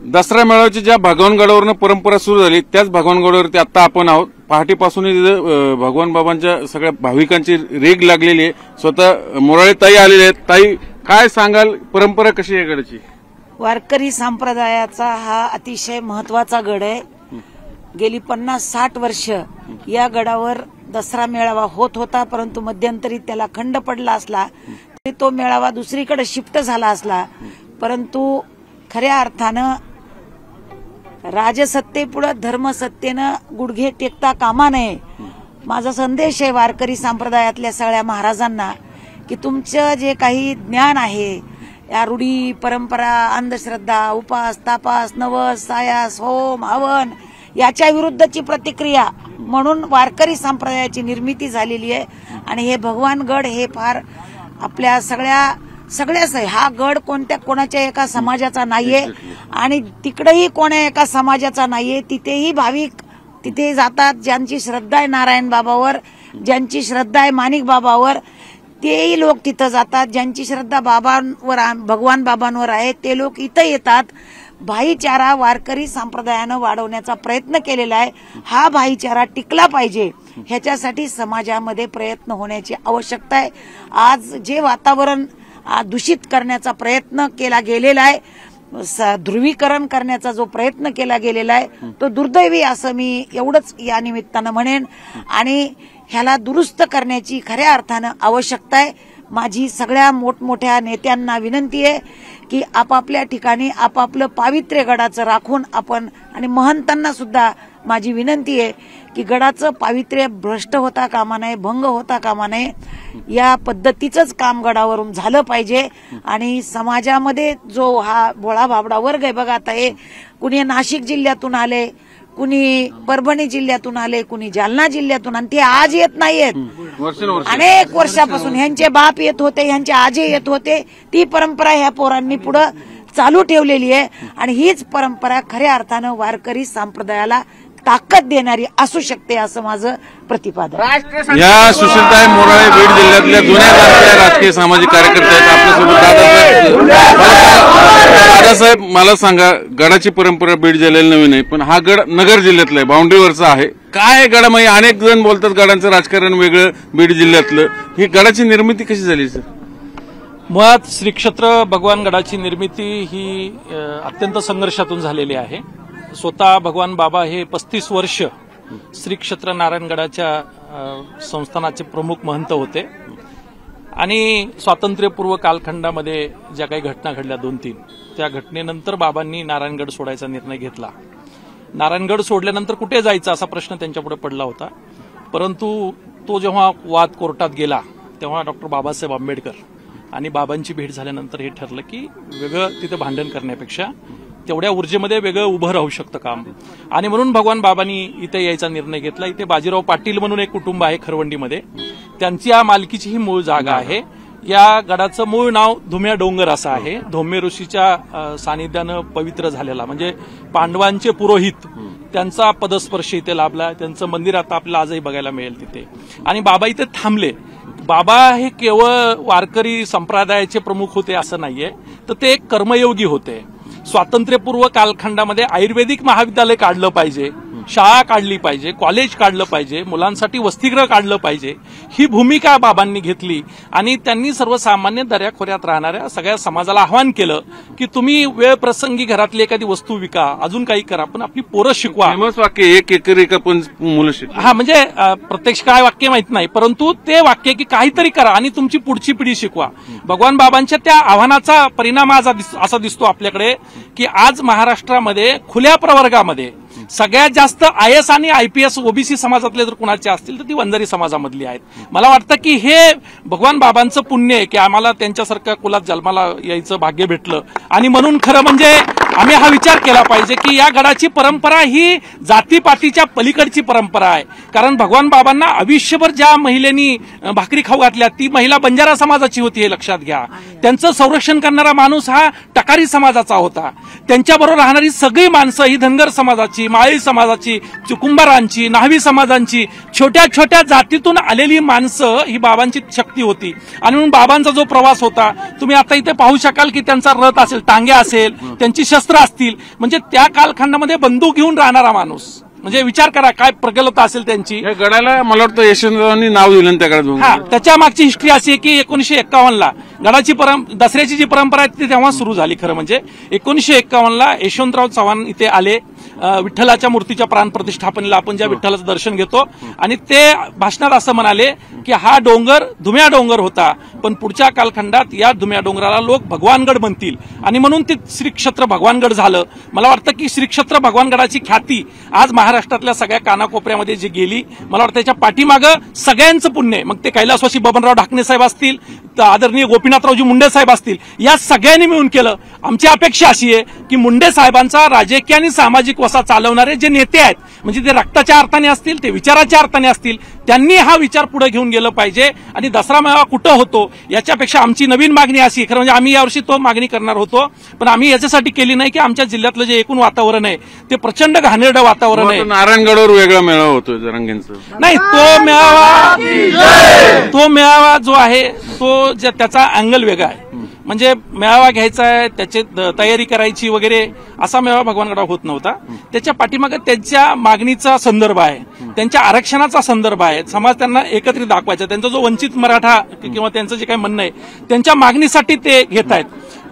दसरा मेळाव्याची ज्या भगवानगडावरनं परंपरा सुरू झाली त्याच भगवानगडावरती आता आपण आहोत। पहाटेपासून भगवान बाबांच्या सगळ्या भाविकांची रेग लागलेली आहे। स्वतः मोराळे ताई आलेले आहेत। ताई, काय सांगाल, परंपरा कशी आहे गडाची? वारकरी संप्रदायाचा हा अतिशय महत्वाचा गड आहे। गेली 50-60 वर्ष या गडावर दसरा मेळावा होत होता, परंतु मध्यंतरी त्याला खंड पडला असला तरी तो मेळावा दुसरीकडे शिफ्ट झाला असला, परंतु खऱ्या अर्थानं राजसत्तेपुढे धर्मसत्तेनं गुडघे टेकता कामा नये। माझा संदेश आहे वारकरी संप्रदायातल्या सगळ्या महाराजांना की तुमचं जे काही ज्ञान आहे, या रूढी परंपरा, अंधश्रद्धा, उपास तापास, नवस सायास, होम हवन याच्या विरुद्धची प्रतिक्रिया म्हणून वारकरी संप्रदायाची निर्मिती झालेली आहे। आणि हे भगवानगड हे फार आपल्या सगळ्याच हा गड कोणाच्या एका समाजाचा नाहीये आणि तिकडेही कोण्या एका समाजाचा नाहीये। तिथेही भाविक तिथे जातात ज्यांची श्रद्धा आहे नारायण बाबावर, ज्यांची श्रद्धा आहे माणिक बाबावर, तेही लोक तिथं जातात। ज्यांची श्रद्धा बाबांवर, भगवान बाबांवर आहे ते लोक इथं येतात। भाईचारा वारकरी संप्रदायानं वाढवण्याचा प्रयत्न केलेला आहे। हा भाईचारा टिकला पाहिजे ह्याच्यासाठी समाजामध्ये प्रयत्न होण्याची आवश्यकता आहे। आज जे वातावरण दूषित करण्याचा प्रयत्न केला गेलेला आहे, ध्रुवीकरण करण्याचा जो प्रयत्न केला गेलेला आहे तो दुर्दैवी असं मी एवढंच या निमित्तानं म्हणेन। आणि ह्याला दुरुस्त करण्याची खऱ्या अर्थानं आवश्यकता आहे। माझी सगळ्या मोठमोठ्या नेत्यांना विनंती आहे की आपापल्या ठिकाणी आपापलं पावित्र्य गडाचं राखून आपण, आणि महंतांना सुद्धा माझी विनंती आहे की गडाचं पावित्र्य भ्रष्ट होता कामा नये, भंग होता कामा नये। या पद्धतीचंच काम गडावरून झालं पाहिजे। आणि समाजामध्ये जो हा भोळा भाबडा वर्ग आहे बघा, आता हे कुणी नाशिक जिल्ह्यातून आले, कुणी परभणी जिल्ह्यातून आले, कुणी जालना जिल्ह्यातून, आणि ते आज येत नाहीयेत, अनेक वर्षापासून ह्यांचे बाप येत होते, ह्यांचे आजे येत होते। ती परंपरा ह्या पोरांनी पुढे चालू ठेवलेली आहे आणि हीच परंपरा खऱ्या अर्थानं वारकरी संप्रदायाला ताकद देणारी असू शकते असं माझं प्रतिपादन। या सुशीलताई मोराळे बीड जिल्ह्यातल्या जुन्या राजकीय सामाजिक कार्यकर्ते आहेत आपल्यासोबत। दादासाहेब, मला सांगा, गडाची परंपरा बीड जिल्ह्याला नवीन आहे, पण हा गड नगर जिल्ह्यातला आहे, बाउंड्रीवरचा आहे। काय गडामध्ये अनेक जण बोलतात गडांचं राजकारण वेगळं बीड जिल्ह्यातलं, ही गडाची निर्मिती कशी झाली सर? मुळात श्री क्षेत्र भगवान गडाची निर्मिती ही अत्यंत संघर्षातून झालेली आहे। स्वतः भगवान बाबा हे 35 वर्ष श्री क्षेत्र नारायणगडाच्या संस्थानाचे प्रमुख महंत होते आणि स्वातंत्र्यपूर्व कालखंडामध्ये ज्या काही घटना घडल्या 2-3, त्या घटनेनंतर बाबांनी नारायणगड सोडायचा निर्णय घेतला। नारायणगड सोडल्यानंतर कुठे जायचं असा प्रश्न त्यांच्यापुढे पडला होता, परंतु तो जेव्हा वाद कोर्टात गेला तेव्हा डॉक्टर बाबासाहेब आंबेडकर आणि बाबांची भेट झाल्यानंतर हे ठरलं की वेगळं तिथे भांडण करण्यापेक्षा तेवढ्या ऊर्जेमध्ये वेगळं उभं राहू शकतं काम, आणि म्हणून भगवान बाबांनी इथे यायचा निर्णय घेतला। इथे बाजीराव पाटील म्हणून एक कुटुंब आहे खरवंडीमध्ये, त्यांची या मालकीची ही मूळ जागा आहे। या गडाचं मूळ नाव धुम्या डोंगर असं आहे। धौम्य ऋषीच्या सानिध्यानं पवित्र झालेला, म्हणजे पांडवांचे पुरोहित त्यांचा पदस्पर्श इथे लाभला। त्यांचं मंदिर आता आपल्याला आजही बघायला मिळेल तिथे, आणि बाबा इथे थांबले। बाबा हे केवळ वारकरी संप्रदायाचे प्रमुख होते असं नाहीये, तर ते एक कर्मयोगी होते। स्वातंत्र्यपूर्व कालखंडामध्ये आयुर्वेदिक महाविद्यालय काढलं पाहिजे, शाळा काढली पाहिजे, कॉलेज काढलं पाहिजे, मुलांसाठी वसतिगृह काढलं पाहिजे, ही भूमिका बाबांनी घेतली। आणि त्यांनी सर्वसामान्य दऱ्याखोऱ्यात राहणाऱ्या सगळ्या समाजाला आवाहन केलं की तुम्ही वेळ प्रसंगी घरातली एखादी वस्तू विका, अजून काही करा, पण आपली पोरं शिकवा। फेमस वाक्य, एक एकर एका पण मुलं शिकवा। हा, म्हणजे प्रत्यक्ष काय वाक्य माहित नाही, परंतु ते वाक्य की काहीतरी करा आणि तुमची पुढची पिढी शिकवा। भगवान बाबांच्या त्या आव्हानाचा परिणाम आज असा दिसतो आपल्याकडे की आज महाराष्ट्रामध्ये खुल्या प्रवर्गामध्ये सगळ्यात जास्त IAS आणि IPS ओबीसी समाजातले जर कुणाचे असतील तर ती वंजारी समाजामधली आहेत। मला वाटतं की हे भगवान बाबांचं पुण्य आहे की आम्हाला त्यांच्यासारख्या कुलात जन्माला यायचं भाग्य भेटलं, आणि म्हणून खरं म्हणजे आम्ही हा विचार केला पाहिजे की या गडाची परंपरा ही जातीपातीच्या पलीकडची परंपरा आहे। कारण भगवान बाबांना आयुष्यभर ज्या महिलेनी भाकरी खाऊ घातल्या ती महिला बंजारा समाजाची होती, हे लक्षात घ्या। त्यांचं संरक्षण करणारा माणूस हा टकारी समाजाचा होता। त्यांच्याबरोबर राहणारी सगळी माणसं ही धनगर समाजाची, माळी समाजाची, कुंभारांची, न्हावी समाजांची, छोट्या छोट्या जातीतून आलेली माणसं ही बाबांची शक्ती होती। आणि म्हणून बाबांचा जो प्रवास होता तुम्ही आता इथे पाहू शकाल की त्यांचा रथ असेल, टांग्या असेल, त्यांची शस्त्र असतील, म्हणजे त्या कालखंडामध्ये बंदूक घेऊन राहणारा माणूस, म्हणजे विचार करा काय प्रगल्भता असेल त्यांची. या गडाला मला वाटतं यशवंतरावांनी नाव दिलं ना त्या गडात. हा, त्याच्या मागची हिस्ट्री अशी आहे की 1951ला गडाची दसऱ्याची जी परंपरा आहे ती तेव्हा सुरू झाली. खरं म्हणजे 1951ला यशवंतराव चव्हाण इथे आले, विठ्ठलाच्या मूर्तीच्या प्राण प्रतिष्ठापनेला आपण ज्या विठ्ठलाचं दर्शन घेतो, आणि ते भाषणात असं म्हणाले की हा डोंगर धुम्या डोंगर होता, पण पुढच्या कालखंडात या धुम्या डोंगराला लोक भगवानगड म्हणतील, आणि म्हणून ते श्री क्षेत्र भगवानगड झालं. मला वाटतं की श्री क्षेत्र भगवानगडाची ख्याती आज महाराष्ट्रातल्या सगळ्या कानाकोपऱ्यामध्ये जी गेली, मला वाटतं त्याच्या पाठीमागं सगळ्यांचं पुण्य आहे. मग ते कैलासवासी बबनराव ढाकणे साहेब असतील, आदरणीय गोपीनाथरावजी मुंडे साहेब असतील, या सगळ्यांनी मिळून केलं. आमची अपेक्षा अशी आहे की मुंडे साहेबांचा राजकीय आणि सामाजिक वसा चालवणारे जे नेते आहेत, म्हणजे ते रक्ताच्या अर्थाने असतील, ते विचाराच्या अर्थाने असतील, त्यांनी हा विचार पुढे घेऊन गेलं पाहिजे. आणि दसरा मेळावा कुठं होतो याच्यापेक्षा आमची नवीन मागणी अशी, खरं म्हणजे आम्ही यावर्षी तो मागणी करणार होतो, पण आम्ही याच्यासाठी केली नाही की आमच्या जिल्ह्यातलं जे एकूण वातावरण आहे ते प्रचंड घाणेरडं वातावरण आहे. नारायणगडावर वेगळा मेळावा होतोय जरांगेंचा. नाही, तो मेळावा जो आहे तो त्याचा अँगल वेगळा आहे. म्हणजे मेळावा घ्यायचा आहे, त्याची तयारी करायची वगैरे, असा मेळावा भगवानगडावर होत नव्हता. त्याच्या पाठीमागे त्यांच्या मागणीचा संदर्भ आहे, त्यांच्या आरक्षणाचा संदर्भ आहे, समाज त्यांना एकत्रित दाखवायचा, त्यांचा जो वंचित मराठा किंवा त्यांचं जे काही म्हणणं आहे त्यांच्या मागणीसाठी ते घेत आहेत.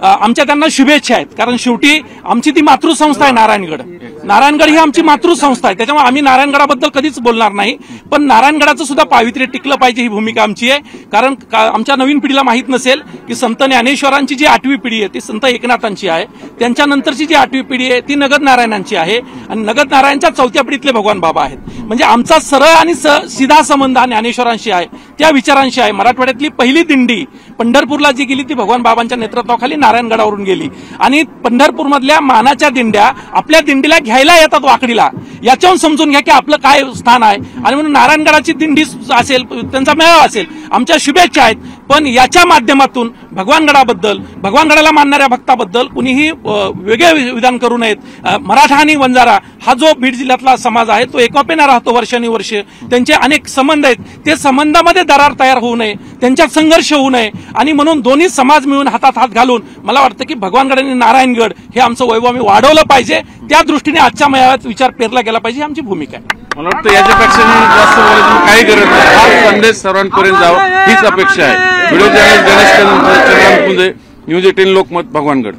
आमच्या त्यांना शुभेच्छा आहेत, कारण शेवटी आमची ती मातृसंस्था आहे नारायणगड ही आमची मातृसंस्था आहे. त्याच्यामुळे आम्ही नारायणगडाबद्दल कधीच बोलणार नाही, पण नारायणगडाचं सुद्धा पावित्र्य टिकलं पाहिजे ही भूमिका आमची आहे. कारण आमच्या नवीन पिढीला माहित नसेल की संत ज्ञानेश्वरांची जी 8वी पिढी आहे ती संत एकनाथांची आहे, त्यांच्यानंतरची जी 8वी पिढी आहे ती नगद नारायणांची आहे, आणि नगद नारायणच्या 4थ्या पिढीतले भगवान बाबा आहेत. म्हणजे आमचा सरळ आणि सीधा संबंध हा ज्ञानेश्वरांशी आहे, त्या विचारांशी आहे. मराठवाड्यातली पहिली दिंडी पंढरपूरला जी गेली ती भगवान बाबांच्या नेतृत्वाखाली नारायणगडावरून गेली, आणि पंढरपूरमधल्या मानाच्या दिंड्या आपल्या दिंडीला घ्यायला येतात वाकडीला. याच्यावरून समजून घ्या की आपलं काय स्थान आहे. आणि म्हणून नारायणगडाची दिंडी असेल, त्यांचा मेळावा असेल, आमच्या शुभेच्छा आहेत. पण याच्या माध्यमातून भगवानगडाबद्दल, भगवानगडाला मानणाऱ्या भक्ताबद्दल कुणीही वेगळे विधान करू नयेत. मराठा आणि वंजारा हा जो बीड जिल्ह्यातला समाज आहे तो एकोप्याने राहतो वर्षानुवर्ष, त्यांचे अनेक संबंध आहेत, ते संबंधामध्ये दरार तयार होऊ नये, त्यांच्यात संघर्ष होऊ नये, आणि म्हणून दोन्ही समाज मिळून हातात हात घालून मला वाटतं की भगवानगड आणि नारायणगड हे आमचं वैभव आम्ही वाढवलं पाहिजे. त्या दृष्टीने आजच्या मेळाव्यात विचार पेरला गेला पाहिजे, ही आमची भूमिका आहे. मला वाटतं याच्यापेक्षा जास्त बोलायची काही गरज नाही. हा संदेश सर्वांपर्यंत जावा हीच अपेक्षा आहे. Video journalist Ganesh Chandrakant Punje, news 18 Lokmat, Bhagwangad.